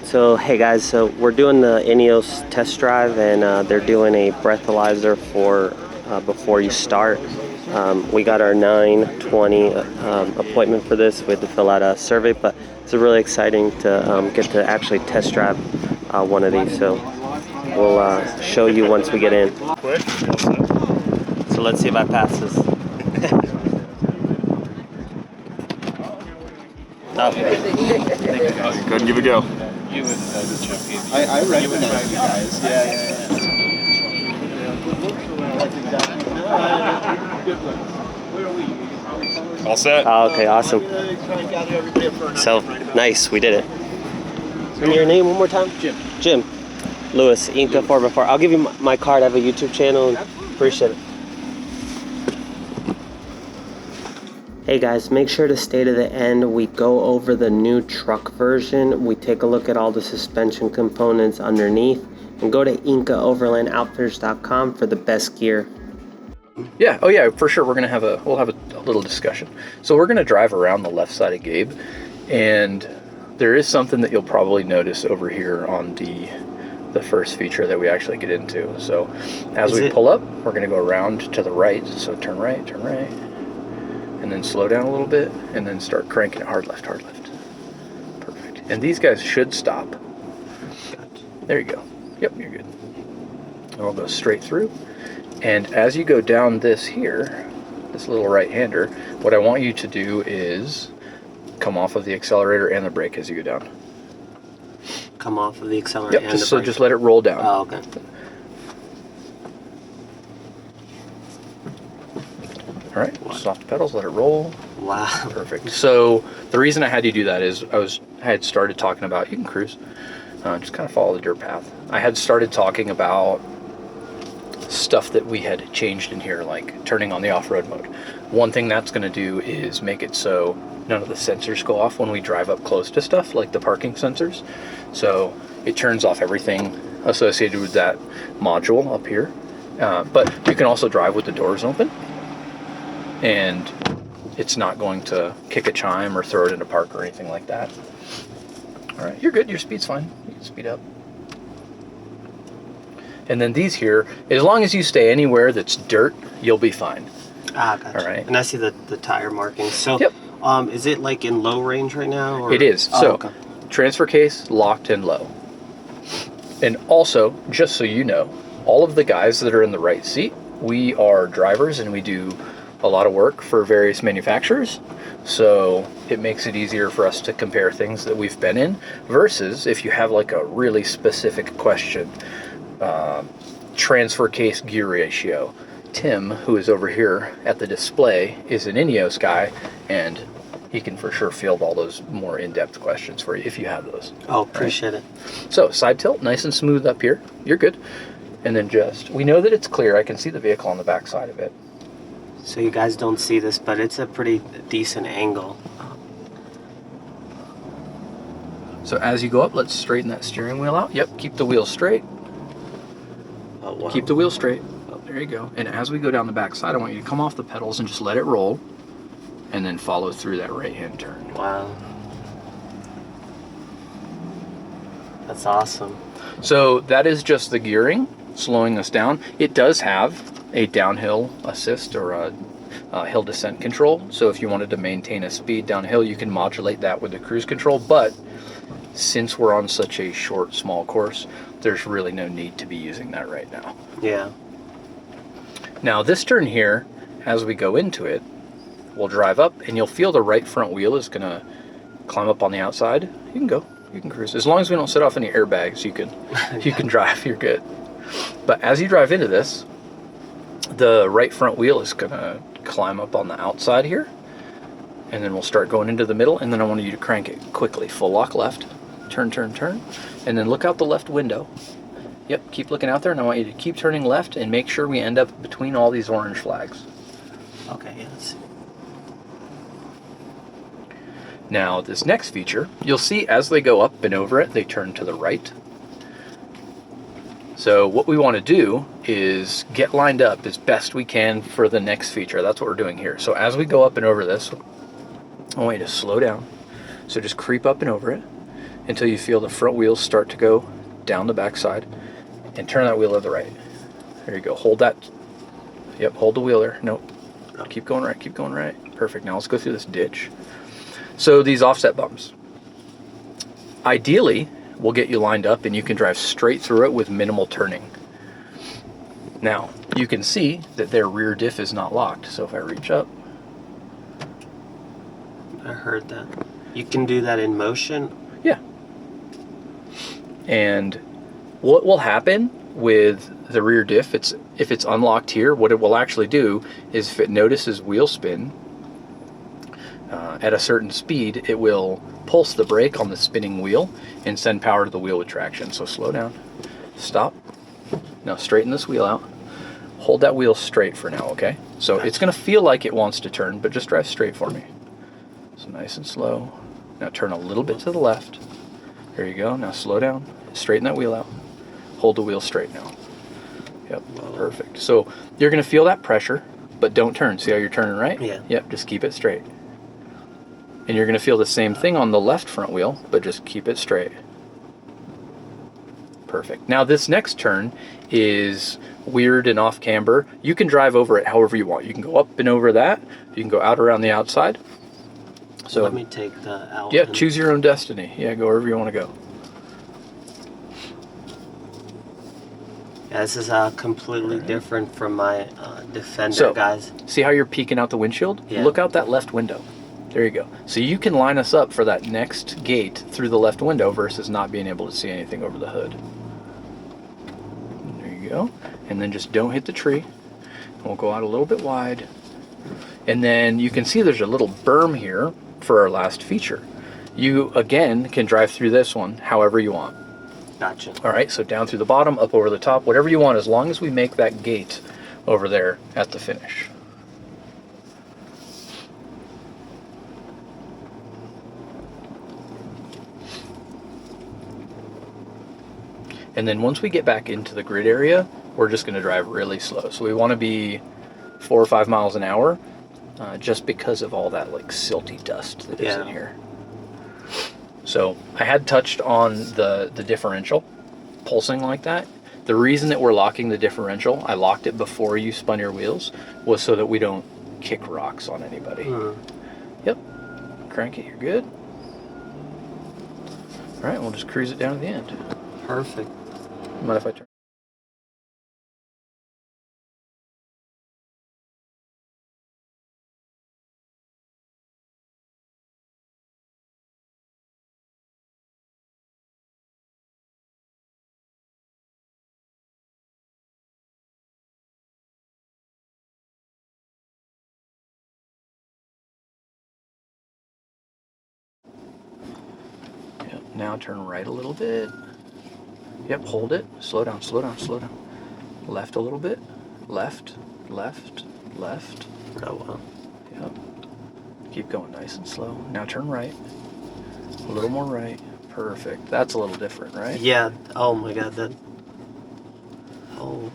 So hey guys, so we're doing the Ineos test drive, and they're doing a breathalyzer for before you start. We got our 9:20 appointment for this. We had to fill out a survey, but it's really exciting to get to actually test drive one of these. So we'll show you once we get in. So let's see if I pass this. Go ahead and give it a go. I recognize you guys. Yeah. All set? Oh, okay, awesome. So, nice, we did it. Give me your name one more time? Jim. Jim. Lewis, Inca 4x4. I'll give you my card. I have a YouTube channel. Appreciate it. Hey guys, make sure to stay to the end. We go over the new truck version. We take a look at all the suspension components underneath, and go to IncaOverlandOutfitters.com for the best gear. Yeah, oh yeah, for sure. We'll have a little discussion. So we're gonna drive around the left side of Gabe, and there is something that you'll probably notice over here on the first feature that we actually get into. So as we pull up, we're gonna go around to the right. So turn right, and then slow down a little bit, and then start cranking it hard left. Perfect. And these guys should stop. There you go. Yep, you're good. And we'll go straight through. And as you go down this here, this little right-hander, what I want you to do is come off of the accelerator and the brake as you go down. Come off of the accelerator and the brake? So just let it roll down. Oh, okay. All right, soft the pedals, let it roll. Wow. Perfect. So the reason I had you do that is I had started talking about, you can cruise, just kind of follow the dirt path. I had started talking about stuff that we had changed in here, like turning on the off-road mode. One thing that's going to do is make it so none of the sensors go off when we drive up close to stuff, like the parking sensors. So it turns off everything associated with that module up here. But you can also drive with the doors open, and it's not going to kick a chime or throw it into park or anything like that. All right, you're good. Your speed's fine. You can speed up. And then these here, as long as you stay anywhere that's dirt, you'll be fine. Ah, gotcha. All right. And I see the tire markings. So, yep. Is it like in low range right now? Or? It is. Oh, so, okay. Transfer case locked and low. And also, just so you know, all of the guys that are in the right seat, we are drivers and we do a lot of work for various manufacturers. So it makes it easier for us to compare things that we've been in versus if you have like a really specific question. Transfer case gear ratio. Tim, who is over here at the display, is an Ineos guy, and he can for sure field all those more in-depth questions for you if you have those. Oh, appreciate it. So side tilt, nice and smooth up here. You're good. And then we know that it's clear. I can see the vehicle on the back side of it. So you guys don't see this, but it's a pretty decent angle. So as you go up, let's straighten that steering wheel out. Yep, keep the wheel straight. Oh, wow. Keep the wheel straight. Oh, there you go. And as we go down the back side, I want you to come off the pedals and just let it roll, and then follow through that right-hand turn. Wow. That's awesome. So that is just the gearing slowing us down. It does have a downhill assist or a hill descent control. So if you wanted to maintain a speed downhill, you can modulate that with the cruise control. But since we're on such a short, small course, there's really no need to be using that right now. Yeah. Now this turn here, as we go into it, we'll drive up and you'll feel the right front wheel is gonna climb up on the outside. You can go, you can cruise. As long as we don't set off any airbags, you can drive, you're good. But as you drive into this, the right front wheel is gonna climb up on the outside here, and then we'll start going into the middle, and then I want you to crank it quickly. Full lock left, turn, and then look out the left window. Yep, keep looking out there, and I want you to keep turning left and make sure we end up between all these orange flags. Okay, yes. Now this next feature, you'll see as they go up and over it, they turn to the right. So what we want to do is get lined up as best we can for the next feature. That's what we're doing here. So as we go up and over this, I want you to slow down. So just creep up and over it until you feel the front wheels start to go down the back side, and turn that wheel to the right. There you go. Hold that. Yep, hold the wheel there. Nope. Keep going right, keep going right. Perfect. Now let's go through this ditch. So these offset bumps. Ideally, we'll get you lined up and you can drive straight through it with minimal turning. Now, you can see that their rear diff is not locked. So if I reach up. I heard that. You can do that in motion? Yeah. And what will happen with the rear diff, if it's unlocked here, what it will actually do is if it notices wheel spin at a certain speed, it will pulse the brake on the spinning wheel and send power to the wheel with traction. So slow down, stop. Now straighten this wheel out. Hold that wheel straight for now, okay? So it's gonna feel like it wants to turn, but just drive straight for me. So nice and slow. Now turn a little bit to the left. There you go. Now slow down, straighten that wheel out. Hold the wheel straight now. Yep, perfect. So you're gonna feel that pressure, but don't turn. See how you're turning right? Yeah. Yep, just keep it straight. And you're gonna feel the same thing on the left front wheel, but just keep it straight. Perfect. Now this next turn is weird and off camber. You can drive over it however you want. You can go up and over that. You can go out around the outside. So let me take the out. Yeah, choose your own destiny. Yeah, go wherever you want to go. Yeah, this is completely different from my Defender, So, guys. See how you're peeking out the windshield? Yeah. Look out that left window. There you go. So you can line us up for that next gate through the left window versus not being able to see anything over the hood. There you go. And then just don't hit the tree. And we'll go out a little bit wide. And then you can see there's a little berm here for our last feature. You, again, can drive through this one however you want. Gotcha. All right, so down through the bottom, up over the top, whatever you want, as long as we make that gate over there at the finish. And then once we get back into the grid area, we're just going to drive really slow. So we want to be 4 or 5 miles an hour, just because of all that like silty dust that is in here. So I had touched on the differential pulsing like that. The reason that we're locking the differential, I locked it before you spun your wheels, was so that we don't kick rocks on anybody. Yep. Crank it, you're good. All right, we'll just cruise it down to the end. Perfect. Mind if I turn? Yep, now turn right a little bit. Yep, hold it. Slow down, slow down, slow down. Left a little bit. Left, left, left. Oh, wow. Yep. Keep going nice and slow. Now turn right. A little more right. Perfect. That's a little different, right? Yeah. Oh my God. That. Oh.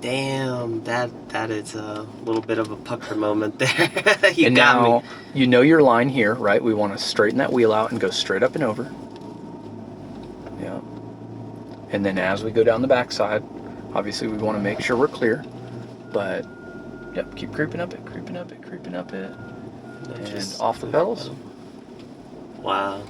Damn. That is a little bit of a pucker moment there. You and got now, me. you know your line here, right? We want to straighten that wheel out and go straight up and over. Yeah. And then as we go down the backside, obviously we want to make sure we're clear. But, yep, keep creeping up it, creeping up it, creeping up it. And Just off the pedals. Wow.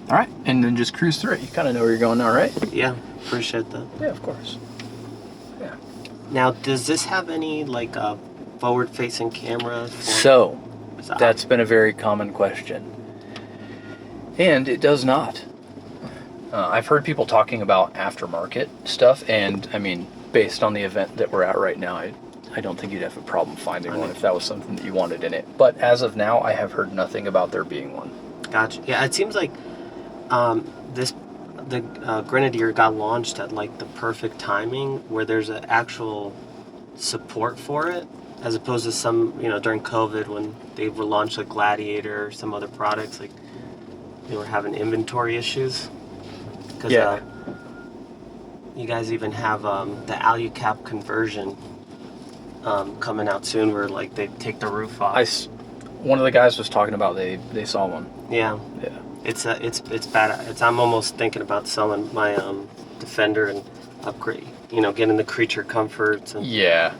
All right, and then just cruise through it. You kind of know where you're going now, right? Yeah. Appreciate that. Yeah, of course. Yeah. Now, does this have any like forward-facing cameras? So, that's been a very common question. And it does not. I've heard people talking about aftermarket stuff, and I mean, based on the event that we're at right now, I don't think you'd have a problem finding one if that was something that you wanted in it. But as of now, I have heard nothing about there being one. Gotcha. Yeah, it seems like the Grenadier got launched at like the perfect timing where there's an actual support for it. as opposed to some, during COVID when they were launched like Gladiator or some other products, like they were having inventory issues. Because you guys even have the ALU-CAB conversion coming out soon, where like they take the roof off. One of the guys was talking about they saw one. Yeah. It's bad. I'm almost thinking about selling my Defender and upgrade. Getting the creature comforts. And Yeah.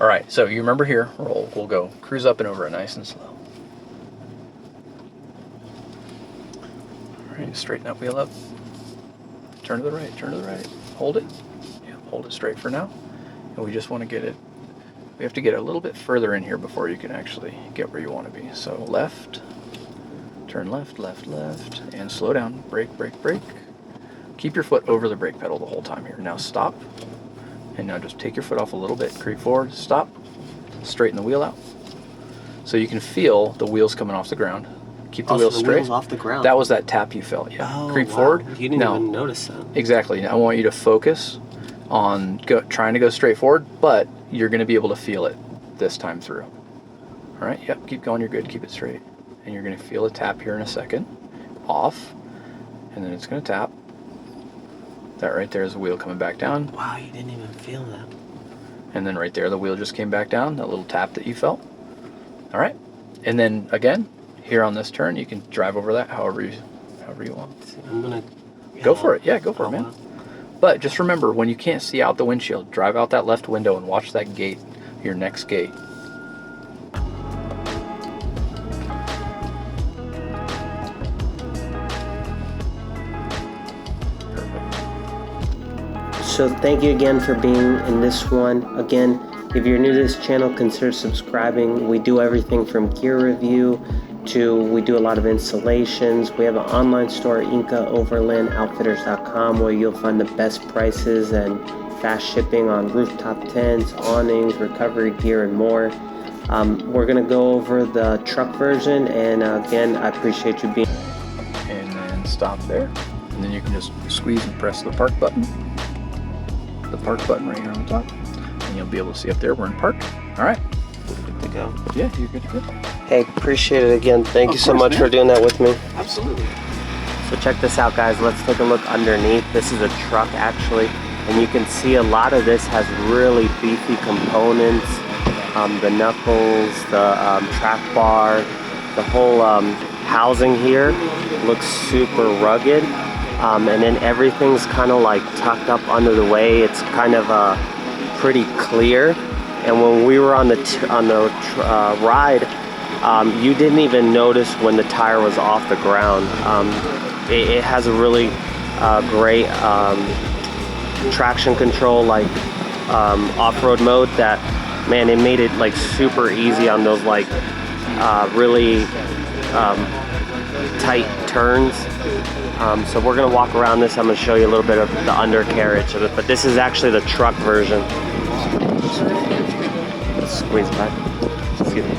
All right. So you remember here? We'll go cruise up and over it nice and slow. All right. Straighten that wheel up. Turn to the right. Turn to the right. Hold it. Yeah. Hold it straight for now. And we just want to get it. We have to get a little bit further in here before you can actually get where you want to be. So left. Turn left, left, left, and slow down. Brake, brake, brake. Keep your foot over the brake pedal the whole time here. Now stop. And now just take your foot off a little bit. Creep forward, stop. Straighten the wheel out. So you can feel the wheels coming off the ground. Keep the wheels straight. Wheels off the ground. That was that tap you felt, yeah. Oh, Creep wow. forward. You didn't even notice that. Exactly. Now I want you to focus on trying to go straight forward, but you're going to be able to feel it this time through. All right, yep, keep going, you're good. Keep it straight. And you're going to feel a tap here in a second. Off. And then it's going to tap. That right there is the wheel coming back down. Wow, you didn't even feel that. And then right there, the wheel just came back down, that little tap that you felt. All right. And then again, here on this turn, you can drive over that however you want. I'm going to... Go for it. Yeah, go for it, man. But just remember, when you can't see out the windshield, drive out that left window and watch that gate, your next gate. So thank you again for being in this one. Again, if you're new to this channel, consider subscribing. We do everything from gear review to we do a lot of installations. We have an online store, IncaOverlandOutfitters.com, where you'll find the best prices and fast shipping on rooftop tents, awnings, recovery gear, and more. We're gonna go over the truck version, and again, I appreciate you being. And then stop there. And then you can just squeeze and press the park button. The park button right here on the top. And you'll be able to see up there we're in park. All right. Good to go. Yeah, you're good to go. Hey, appreciate it again. Thank you so much for doing that with me. Absolutely. So check this out, guys. Let's take a look underneath. This is a truck, actually. And you can see a lot of this has really beefy components. The knuckles, the track bar, the whole housing here looks super rugged. And then everything's kind of like tucked up under the way. It's kind of pretty clear. And when we were on the ride, you didn't even notice when the tire was off the ground. It has a really great traction control, like off-road mode that, man, it made it like super easy on those like really tight turns. So we're gonna walk around this. I'm gonna show you a little bit of the undercarriage of it, but this is actually the truck version. Let's squeeze back. Excuse me.